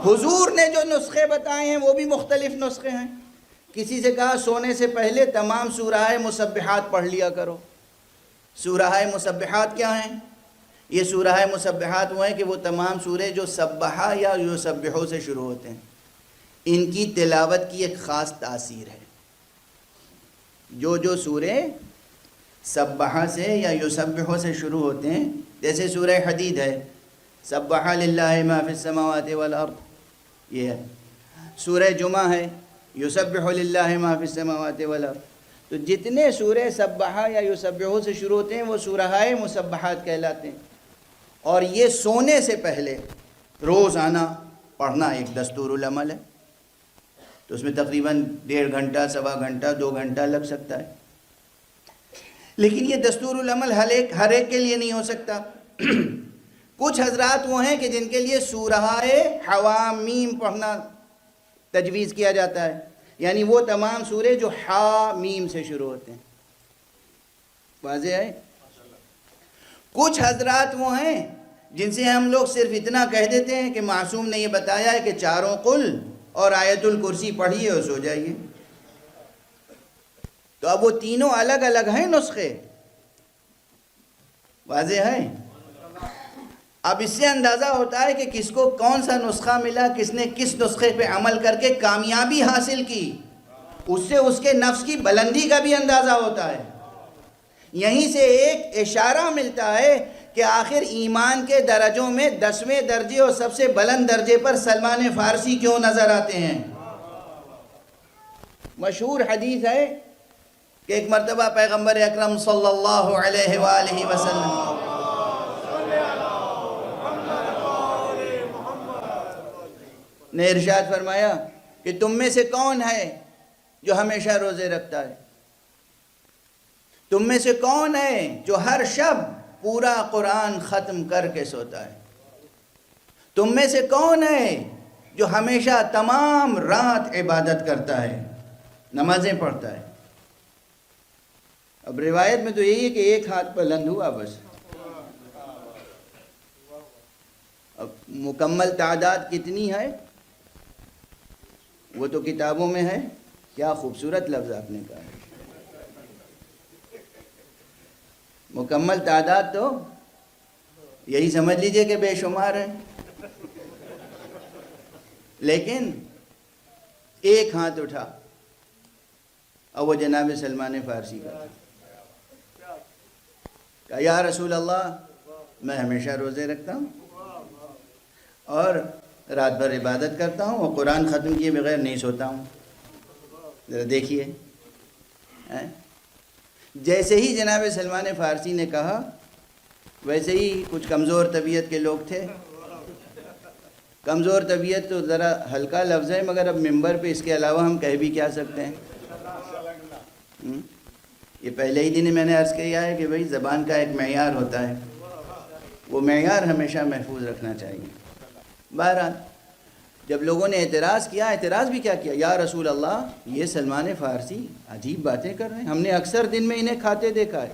حضور نے جو نسخے بتائے ہیں وہ بھی مختلف نسخے ہیں۔ کسی سے کہا سونے سے پہلے تمام سورہ مسبحات پڑھ لیا کرو۔ سورہ مسبحات کیا ہیں؟ یہ سورہ مسبحات وہ ہیں کہ وہ تمام سورے جو سبحہ یا یسبحو سے شروع ہوتے ہیں، ان کی تلاوت کی ایک خاص تاثیر ہے۔ جو سورے سبحہ سے یا یسبحو سے شروع ہوتے ہیں، جیسے سورہ حدید ہے، سبح للہ ما فی السماوات والارض، یہ ہے۔ سورہ جمعہ ہے، یسبح للہ ما فی السماوات والارض۔ تو جتنے سورے سبحہ یا یسبحو سے شروع ہوتے ہیں وہ سورہ مسبحات کہلاتے ہیں، اور یہ سونے سے پہلے روزانہ پڑھنا ایک دستور العمل ہے۔ تو اس میں تقریباً 1.5 گھنٹہ، 1.25 گھنٹہ، 2 گھنٹہ لگ سکتا ہے، لیکن یہ دستور العمل ہر ایک کے لیے نہیں ہو سکتا۔ کچھ حضرات وہ ہیں کہ جن کے لیے سورہ حوامیم پڑھنا تجویز کیا جاتا ہے، یعنی وہ تمام سورے جو حامیم سے شروع ہوتے ہیں۔ واضح ہے؟ کچھ حضرات وہ ہیں جن سے ہم لوگ صرف اتنا کہہ دیتے ہیں کہ معصوم نے یہ بتایا ہے کہ 4 قل اور آیت الکرسی پڑھیے اور سو جائیے۔ تو اب وہ تینوں الگ الگ ہیں نسخے، واضح ہے؟ اب اس سے اندازہ ہوتا ہے کہ کس کو کون سا نسخہ ملا، کس نے کس نسخے پہ عمل کر کے کامیابی حاصل کی، اس سے اس کے نفس کی بلندی کا بھی اندازہ ہوتا ہے۔ یہیں سے ایک اشارہ ملتا ہے کہ آخر ایمان کے درجوں میں 10ویں درجے اور سب سے بلند درجے پر سلمان فارسی کیوں نظر آتے ہیں۔ مشہور حدیث ہے کہ ایک مرتبہ پیغمبر اکرم صلی اللہ علیہ وآلہ وسلم نے ارشاد فرمایا کہ تم میں سے کون ہے جو ہمیشہ روزے رکھتا ہے؟ تم میں سے کون ہے جو ہر شب پورا قرآن ختم کر کے سوتا ہے؟ تم میں سے کون ہے جو ہمیشہ تمام رات عبادت کرتا ہے، نمازیں پڑھتا ہے؟ اب روایت میں تو یہی ہے کہ ایک ہاتھ بلند ہوا بس۔ اب مکمل تعداد کتنی ہے وہ تو کتابوں میں ہے۔ کیا خوبصورت لفظ آپ نے کہا، مکمل تعداد تو یہی سمجھ لیجئے کہ بے شمار ہے، لیکن ایک ہاتھ اٹھا اور وہ جناب سلمان فارسی کا کہا یا رسول اللہ میں ہمیشہ روزے رکھتا ہوں اور رات بھر عبادت کرتا ہوں اور قرآن ختم کیے بغیر نہیں سوتا ہوں۔ ذرا دیکھیے، جیسے ہی جناب سلمان فارسی نے کہا ویسے ہی کچھ کمزور طبیعت کے لوگ تھے۔ کمزور طبیعت تو ذرا ہلکا لفظ ہے، مگر اب ممبر پہ اس کے علاوہ ہم کہہ بھی کیا سکتے ہیں؟ یہ پہلے ہی دن میں نے عرض کیا ہے کہ بھئی زبان کا ایک معیار ہوتا ہے، وہ معیار ہمیشہ محفوظ رکھنا چاہیے۔ بہرحال جب لوگوں نے اعتراض کیا، اعتراض بھی کیا کیا، یا رسول اللہ یہ سلمان فارسی عجیب باتیں کر رہے ہیں، ہم نے اکثر دن میں انہیں کھاتے دیکھا ہے،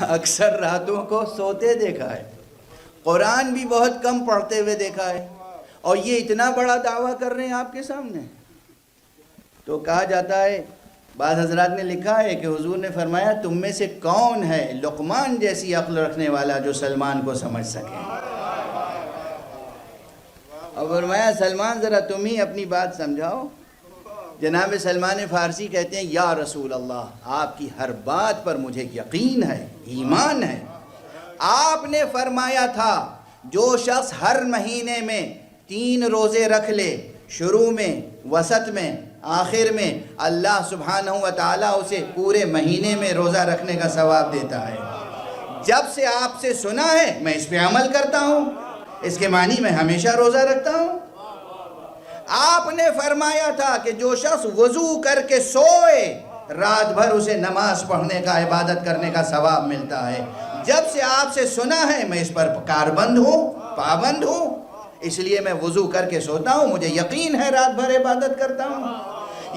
اکثر راتوں کو سوتے دیکھا ہے، قرآن بھی بہت کم پڑھتے ہوئے دیکھا ہے، اور یہ اتنا بڑا دعویٰ کر رہے ہیں آپ کے سامنے۔ تو کہا جاتا ہے، بعض حضرات نے لکھا ہے کہ حضور نے فرمایا تم میں سے کون ہے لقمان جیسی عقل رکھنے والا جو سلمان کو سمجھ سکے، اور فرمایا سلمان ذرا تم ہی اپنی بات سمجھاؤ۔ جناب سلمان فارسی کہتے ہیں یا رسول اللہ آپ کی ہر بات پر مجھے یقین ہے، ایمان ہے۔ آپ نے فرمایا تھا جو شخص ہر مہینے میں 3 روزے رکھ لے، شروع میں، وسط میں، آخر میں، اللہ سبحانہ و تعالیٰ اسے پورے مہینے میں روزہ رکھنے کا ثواب دیتا ہے۔ جب سے آپ سے سنا ہے میں اس پہ عمل کرتا ہوں، اس کے معنی میں ہمیشہ روزہ رکھتا ہوں۔ آپ نے فرمایا تھا کہ جو شخص وضو کر کے سوئے رات بھر اسے نماز پڑھنے کا، عبادت کرنے کا ثواب ملتا ہے۔ جب سے آپ سے سنا ہے میں اس پر کاربند ہوں، پابند ہوں، اس لیے میں وضو کر کے سوتا ہوں، مجھے یقین ہے رات بھر عبادت کرتا ہوں۔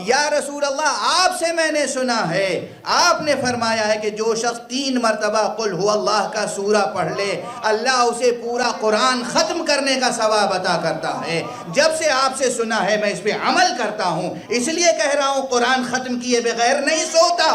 یا رسول اللہ آپ سے میں نے سنا ہے آپ نے فرمایا ہے کہ جو شخص 3 مرتبہ قل هو اللہ کا سورہ پڑھ لے اللہ اسے پورا قرآن ختم کرنے کا ثواب عطا کرتا ہے۔ جب سے آپ سے سنا ہے میں اس پہ عمل کرتا ہوں، اس لیے کہہ رہا ہوں قرآن ختم کیے بغیر نہیں سوتا۔